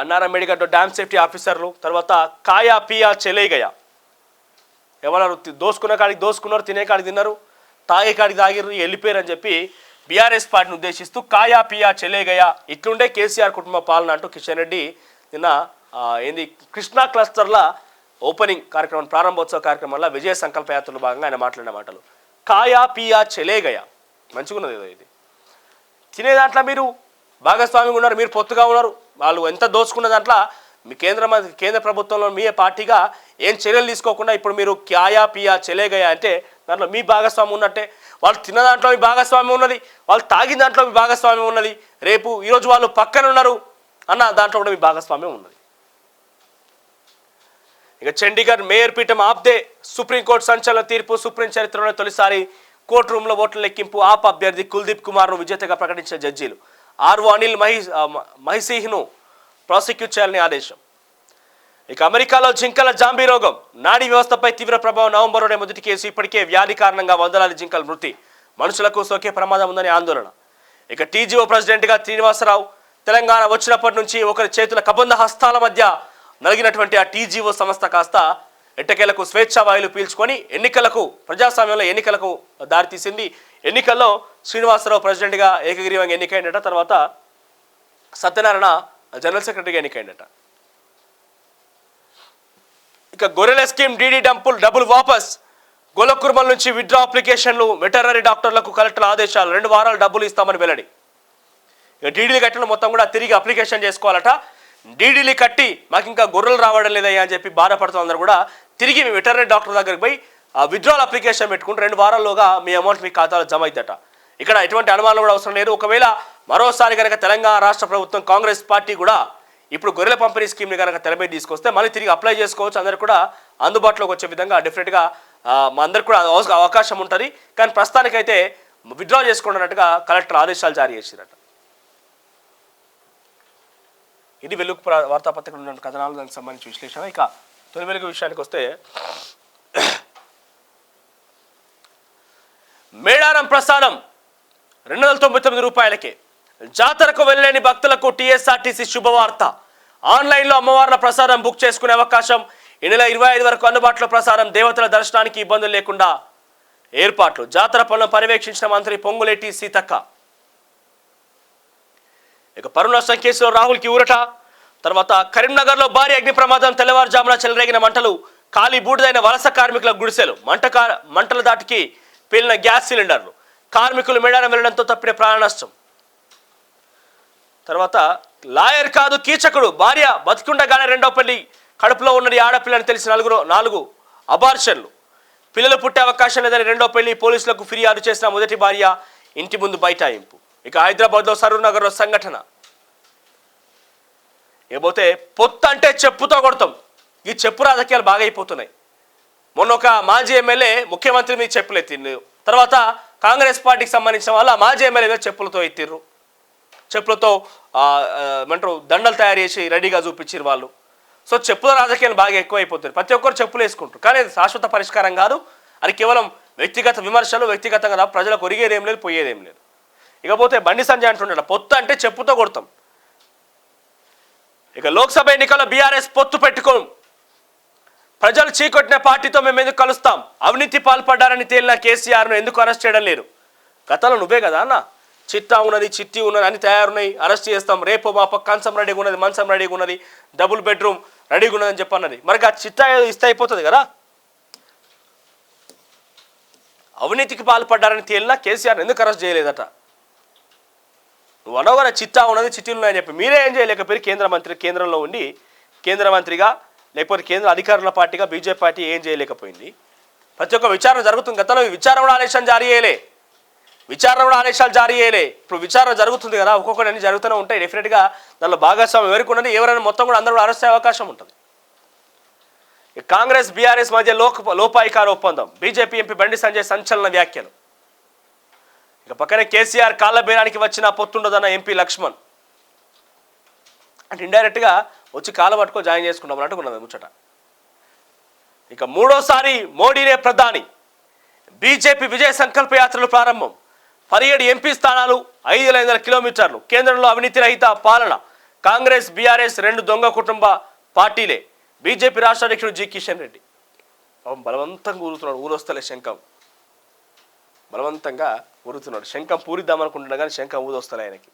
Annaram Medigadda dam safety ఆఫీసర్లు, తర్వాత కాయా పియా చెలేగయ, ఎవరు దోసుకున్న కాడికి దోసుకున్నారు, తినే కాడికి తిన్నారు, తాగే కాడికి తాగిర్రు, వెళ్ళిపోయారు అని చెప్పి బీఆర్ఎస్ పార్టీని ఉద్దేశిస్తూ కాయా పియా చెలేగయ ఇట్లుండే కేసీఆర్ కుటుంబ పాలన అంటూ కిషన్ రెడ్డి నిన్న ఏంది కృష్ణా క్లస్టర్ల ఓపెనింగ్ కార్యక్రమం, ప్రారంభోత్సవ కార్యక్రమంలో విజయ సంకల్ప యాత్రలో భాగంగా ఆయన మాట్లాడిన మాటలు. కాయా పియా చెలేగయ, మంచిగా ఉన్నది ఏదో ఇది. తినే దాంట్లో మీరు భాగస్వామిగా ఉన్నారు, మీరు పొత్తుగా ఉన్నారు, వాళ్ళు ఎంత దోచుకున్న దాంట్లో మీ కేంద్ర ప్రభుత్వంలో మీ పార్టీగా ఏం చర్యలు తీసుకోకుండా ఇప్పుడు మీరు కాయా పియా చెలేగయ అంటే దాంట్లో మీ భాగస్వామ్యం ఉన్నట్టే. వాళ్ళు తిన్న దాంట్లో మీ భాగస్వామ్యం ఉన్నది, వాళ్ళు తాగిన దాంట్లో మీ భాగస్వామ్యం ఉన్నది, రేపు ఈరోజు వాళ్ళు పక్కన ఉన్నారు అన్న దాంట్లో కూడా మీ భాగస్వామ్యం ఉన్నది. ఇక చండీగఢ్ మేయర్ పీఠం ఆప్దే, సుప్రీంకోర్టు సంచలన తీర్పు. సుప్రీం చరిత్రలో తొలిసారి కోర్టు రూమ్లో ఓట్ల లెక్కింపు. ఆప్ అభ్యర్థి కుల్దీప్ కుమార్ను విజేతగా ప్రకటించిన జడ్జీలు. ఆర్వో అనిల్ మహిసిహ్ను ప్రాసిక్యూట్ చేయాలని ఆదేశం. ఇక అమెరికాలో జింకల జాంబీ రోగం, నాడీ వ్యవస్థపై తీవ్ర ప్రభావం. November 1 case. ఇప్పటికే వ్యాధి కారణంగా వందలాది జింకల మృతి, మనుషులకు సోకే ప్రమాదం ఉందని ఆందోళన. ఇక టీజీఓ ప్రెసిడెంట్గా శ్రీనివాసరావు. తెలంగాణ వచ్చినప్పటి నుంచి ఒకరి చేతుల కబంధ హస్తాల మధ్య నలిగినటువంటి ఆ టీజీఓ సంస్థ కాస్త ఎట్టకేలకు స్వేచ్ఛా వాయులు పీల్చుకొని ప్రజాస్వామ్యంలో ఎన్నికలకు దారితీసింది. ఎన్నికల్లో శ్రీనివాసరావు ప్రెసిడెంట్గా ఏకగ్రీవంగా ఎన్నికైందట. తర్వాత సత్యనారాయణ జనరల్ సెక్రటరీగా ఎన్నికైందట. ఇక గొర్రెల స్కీమ్ డీడీ డబ్బులు వాపస్. గోలకుర్మల్ నుంచి విత్డ్రా అప్లికేషన్లు. వెటర్నరీ డాక్టర్లకు కలెక్టర్ ఆదేశాలు. 2 వారాలు డబ్బులు ఇస్తామని వెల్లడి. ఇక డీడీలు కట్టిన మొత్తం కూడా తిరిగి అప్లికేషన్ చేసుకోవాలట. డీడీలు కట్టి మాకు ఇంకా గొర్రెలు రావడం లేదయ్యా అని చెప్పి బాధపడుతున్న అందరూ కూడా తిరిగి మీ వెటర్నరీ డాక్టర్ దగ్గరికి పోయి విత్డ్రాల్ అప్లికేషన్ పెట్టుకుంటే 2 వారాల్లోగా మీ అమౌంట్ మీ ఖాతాలో జమ అవుతుందట. ఇక్కడ ఎటువంటి అనుమానం కూడా అవసరం లేదు. ఒకవేళ మరోసారి కనుక తెలంగాణ రాష్ట్ర ప్రభుత్వం కాంగ్రెస్ పార్టీ కూడా ఇప్పుడు గొర్రెల పంపిణీ స్కీమ్ని కనుక తెరపై తీసుకొస్తే మళ్ళీ తిరిగి అప్లై చేసుకోవచ్చు. అందరు కూడా అందుబాటులోకి వచ్చే విధంగా డెఫినెట్గా అందరికి కూడా అవకాశం ఉంటుంది. కానీ ప్రస్తుతానికైతే విత్డ్రా చేసుకున్నట్టుగా కలెక్టర్ ఆదేశాలు జారీ చేసిరట. ఇది వెలుగు వార్తాపత్రికలు ఉన్న కథనాలు, దానికి సంబంధించి విశ్లేషణ. ఇక తొలి వెలుగు విషయానికి వస్తే మేడారం ప్రసాదం 299 రూపాయలకే. జాతరకు వెళ్ళలేని భక్తులకు టీఎస్ఆర్టీసీ శుభవార్త. ఆన్లైన్లో అమ్మవార్ల ప్రసాదం బుక్ చేసుకునే అవకాశం. ఈ నెల 25 వరకు అందుబాటులో ప్రసాదం. దేవతల దర్శనానికి ఇబ్బందులు లేకుండా ఏర్పాట్లు. జాతర పనులను పర్యవేక్షించిన మంత్రి పొంగులేటి సీతక్క. ఇక పరువు నష్టం కేసులో రాహుల్కి ఊరట. తర్వాత కరీంనగర్లో భారీ అగ్ని ప్రమాదం. తెల్లవారుజామున చెలరేగిన మంటలు. ఖాళీ బూడిదైన వలస కార్మికుల గుడిసెలు. మంటల దాటికి పేలిన గ్యాస్ సిలిండర్లు. కార్మికులు మేడారం వెళ్లడంతో తప్పిన ప్రాణ నష్టం. తర్వాత లాయర్ కాదు కీచకుడు. భార్య బతికుండగానే రెండో పెళ్లి. కడుపులో ఉన్నది ఆడపిల్లని తెలిసి 4 అబార్షన్లు. పిల్లలు పుట్టే అవకాశం లేదని రెండో పెళ్లి. పోలీసులకు ఫిర్యాదు చేసిన మొదటి భార్య ఇంటి ముందు బైఠాయింపు. ఇక హైదరాబాద్లో సరూర్ నగర్లో సంఘటన. ఇకపోతే పొత్తు అంటే చెప్పుతో కొడతాం. ఈ చెప్పు రాజకీయాలు బాగా అయిపోతున్నాయి. మొన్న ఒక మాజీ ఎమ్మెల్యే ముఖ్యమంత్రి మీద చెప్పులు ఎత్తిండు. తర్వాత కాంగ్రెస్ పార్టీకి సంబంధించిన వాళ్ళ మాజీ ఎమ్మెల్యే మీద చెప్పులతో ఎత్తిర్రు. చెప్పులతో ఏమంటారు దండలు తయారు చేసి రెడీగా చూపించారు వాళ్ళు. సో చెప్పుల రాజకీయాలు బాగా ఎక్కువైపోతుంది. ప్రతి ఒక్కరు చెప్పులు వేసుకుంటారు. కానీ అది శాశ్వత పరిష్కారం కాదు. అది కేవలం వ్యక్తిగత విమర్శలు, వ్యక్తిగతంగా ప్రజలకు ఒరిగేదేం లేదు, పోయేదేం లేదు. ఇకపోతే బండి సంజయ్ అంటుండే పొత్తు అంటే చెప్పుతో కొడతాం. ఇక లోక్సభ ఎన్నికల్లో బీఆర్ఎస్ పొత్తు పెట్టుకోం. ప్రజలు చీకొట్టిన పార్టీతో మేము ఎందుకు కలుస్తాం? అవినీతి పాల్పడ్డారని తేలిన కేసీఆర్ను ఎందుకు అరెస్ట్ చేయడం లేదు? గతంలో నువ్వే కదా అన్న చిట్టా ఉన్నది, చిట్టి ఉన్నది, అన్ని తయారున్నాయి, అరెస్ట్ చేస్తాం, రేపు మాప కంచం రెడీగా ఉన్నది, మంచం రెడీగా ఉన్నది, డబుల్ బెడ్రూమ్ రెడీగా ఉన్నదని చెప్పన్నది. మరి ఆ చిట్టా ఇస్తే అయిపోతుంది కదా. అవినీతికి పాల్పడ్డారని తేలిన కేసీఆర్ ఎందుకు అరెస్ట్ చేయలేదట? నువ్వు అనవర చిట్టా ఉన్నది, చిట్టీలు ఉన్నాయని చెప్పి మీరే ఏం చేయలేకపోయి కేంద్రంలో ఉండి కేంద్ర మంత్రిగా లేకపోతే కేంద్ర అధికారుల పార్టీగా బీజేపీ పార్టీ ఏం చేయలేకపోయింది. ప్రతి ఒక్క విచారణ జరుగుతుంది. గతంలో విచారణ కూడా ఆదేశాలు జారీ చేయలే. ఇప్పుడు విచారణ జరుగుతుంది కదా, ఒక్కొక్కటి అన్ని జరుగుతూనే ఉంటాయి. డెఫినెట్గా దానిలో భాగస్వామ్యం ఎవరికి ఉన్నది, ఎవరైనా మొత్తం కూడా అందరూ అరెస్ట్ అయ్యే అవకాశం ఉంటుంది. కాంగ్రెస్ బీఆర్ఎస్ మధ్య లోపాయికార ఒప్పందం. బీజేపీ ఎంపీ బండి సంజయ్ సంచలన వ్యాఖ్యలు. ఇక పక్కనే కేసీఆర్ కాళ్ళ బేరానికి వచ్చిన పొత్తుండదన్న ఎంపీ లక్ష్మణ్. అంటే ఇండైరెక్ట్గా వచ్చి కాళ్ళ పట్టుకో జాయిన్ చేసుకుంటాం అన్నట్టుకున్నది ముచ్చట. ఇక 3వసారి మోడీనే ప్రధాని. బీజేపీ విజయ సంకల్ప యాత్రలు ప్రారంభం. 17 ఎంపీ స్థానాలు, 5,500 కిలోమీటర్లు. కేంద్రంలో అవినీతి రహిత పాలన. కాంగ్రెస్ బీఆర్ఎస్ రెండు దొంగ కుటుంబ పార్టీలే. బీజేపీ రాష్ట్ర అధ్యక్షుడు జి కిషన్ రెడ్డి బలవంతంగా ఊరుతున్నాడు. ఊరొస్తలే శంఖం బలవంతంగా ఊరుతున్నాడు. శంఖం పూరిద్దామనుకుంటున్నా కానీ శంఖం ఊదొస్తలే ఆయనకి.